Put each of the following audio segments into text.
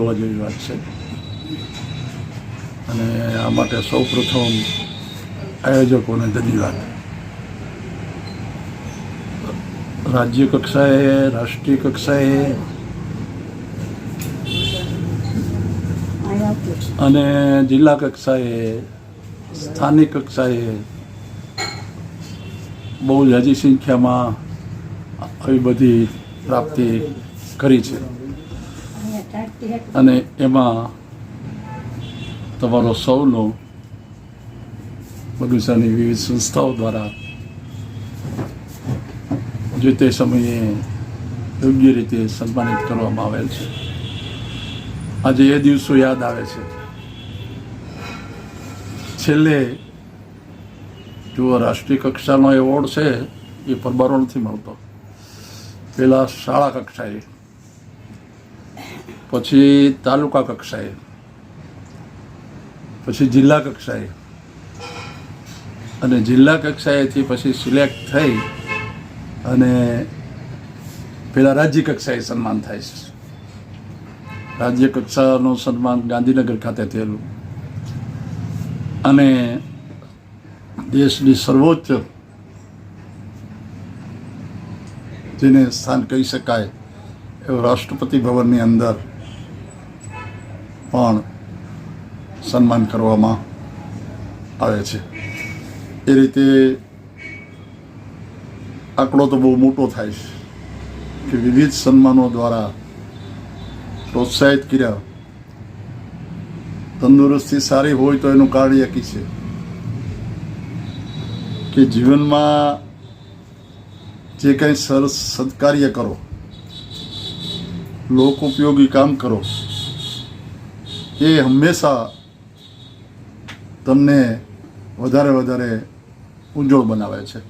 ગૌરવ જેવી વાત છે અને આ માટે સૌપ્રથમ આયોજકોને ધન્યવાદ. રાજ્ય કક્ષાએ, રાષ્ટ્રીય કક્ષાએ અને જિલ્લા કક્ષાએ, સ્થાનિક કક્ષાએ બહુ જાજી સંખ્યામાં આવી બધી પ્રાપ્તિ કરી છે અને એમાં તમારો સૌનો બગીચાની વિવિધ સંસ્થાઓ દ્વારા જે તે સમયે યોગ્ય રીતે સન્માનિત કરવામાં આવેલ છે. આજે એ દિવસો યાદ આવે છે. છેલ્લે જો રાષ્ટ્રીય કક્ષાનો એવોર્ડ છે એ પરબારો નથી મળતો. પહેલાં શાળા કક્ષાએ, પછી તાલુકા કક્ષાએ, પછી જિલ્લા કક્ષાએ અને જિલ્લા કક્ષાએથી પછી સિલેક્ટ થઈ અને પહેલાં રાજ્ય કક્ષાએ સન્માન થાય છે. રાજ્ય કક્ષાનું સન્માન ગાંધીનગર ખાતે થયેલું અને દેશની સર્વોચ્ચ જેને સ્થાન કહી શકાય એવું રાષ્ટ્રપતિ ભવનની અંદર પણ સન્માન કરવામાં આવે છે. એ રીતે આંકડો તો બહુ મોટો થાય છે કે વિવિધ સન્માનો દ્વારા પ્રોત્સાહિત કર્યા. તંદુરસ્તી સારી હોય તો એનું કારણ એક છે કે જીવનમાં જે કંઈ સરસ સત્કાર્ય કરો, લોક ઉપયોગી કામ કરો, એ હંમેશા તમને વધારે વધારે ઉજ્જવળ બનાવે છે.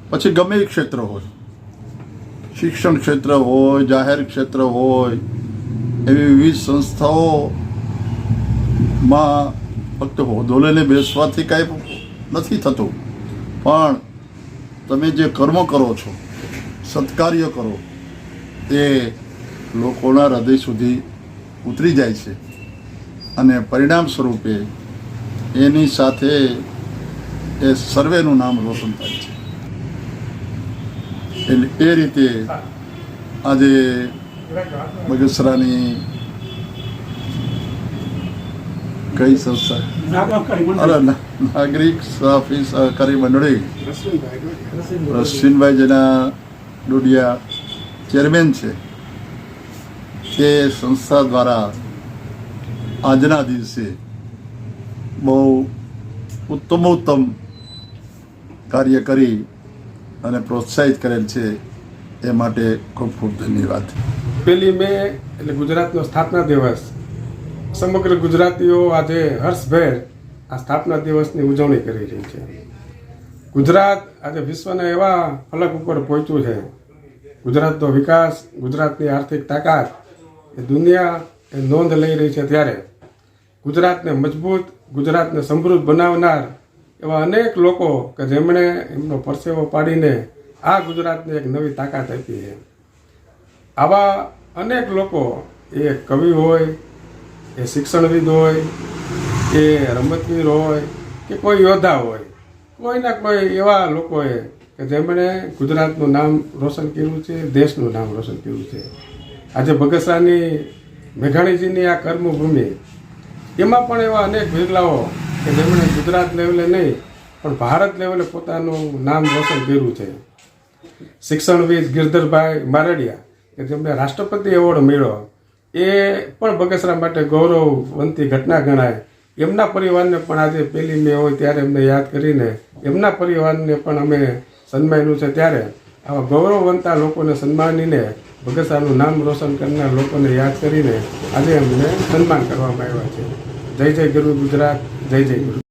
પછી ગમે એ ક્ષેત્ર હોય, શિક્ષણ ક્ષેત્ર હોય, જાહેર ક્ષેત્ર હોય, એવી વિવિધ સંસ્થાઓમાં ફક્ત હોદ્દો લઈને બેસવાથી કાંઈ નથી થતું, પણ તમે જે કર્મ કરો છો, સત્કાર્ય કરો, તે લોકોના હૃદય સુધી ઉતરી જાય છે અને પરિણામ સ્વરૂપે એની સાથે એ સર્વેનું નામ રોશન થાય છે. એટલે એ રીતે આજે બગસરાની કઈ સંસ્થા નાગરિક સહકારી મંડળી રશ્વિનભાઈ જેના ડોડિયા ચેરમેન છે, તે સંસ્થા દ્વારા આજના દિવસે બહુ ઉત્તમોત્તમ કાર્ય કરી અને પ્રોત્સાહિત કરેલ છે. એ માટે ખૂબ ખૂબ ધન્યવાદ. 1 મે એટલે ગુજરાતનો સ્થાપના દિવસ. સમગ્ર ગુજરાતીઓ આજે હર્ષભેર આ સ્થાપના દિવસની ઉજવણી કરી રહી છે. ગુજરાત આજે વિશ્વના એવા ફલક ઉપર પહોંચ્યું છે. ગુજરાતનો વિકાસ, ગુજરાતની આર્થિક તાકાત એ દુનિયા એ નોંધ લઈ રહી છે. ત્યારે ગુજરાતને મજબૂત, ગુજરાતને સમૃદ્ધ બનાવનાર એવા અનેક લોકો કે જેમણે એમનો પરસેવો પાડીને આ ગુજરાતને એક નવી તાકાત આપી છે. આવા અનેક લોકો, એ કવિ હોય, એ શિક્ષણવિદ હોય, એ રમતવીર હોય કે કોઈ યોદ્ધા હોય, કોઈના કોઈ એવા લોકોએ કે જેમણે ગુજરાતનું નામ રોશન કર્યું છે, દેશનું નામ રોશન કર્યું છે. આજે બગસરાની મેઘાણીજીની આ કર્મભૂમિ, એમાં પણ એવા અનેક વિરલાઓ કે જેમણે ગુજરાત લેવલે નહીં પણ ભારત લેવલે પોતાનું નામ રોશન કર્યું છે. શિક્ષણવિદ ગિરધરભાઈ મારડિયા કે જેમને રાષ્ટ્રપતિ એવોર્ડ મળ્યો, એ પણ બગસરા માટે ગૌરવવંતી ઘટના ગણાય. એમના પરિવારને પણ આજે 1 મે હોય ત્યારે એમને યાદ કરીને એમના પરિવારને પણ અમે સન્માન્યું છે. ત્યારે આવા ગૌરવવંતા લોકોને સન્માનીને બગસરાનું નામ રોશન કરનાર લોકોને યાદ કરીને આજે એમને સન્માન કરવામાં આવ્યા છે. જય જય ગરવી ગુજરાત, જય જય ગુરુ.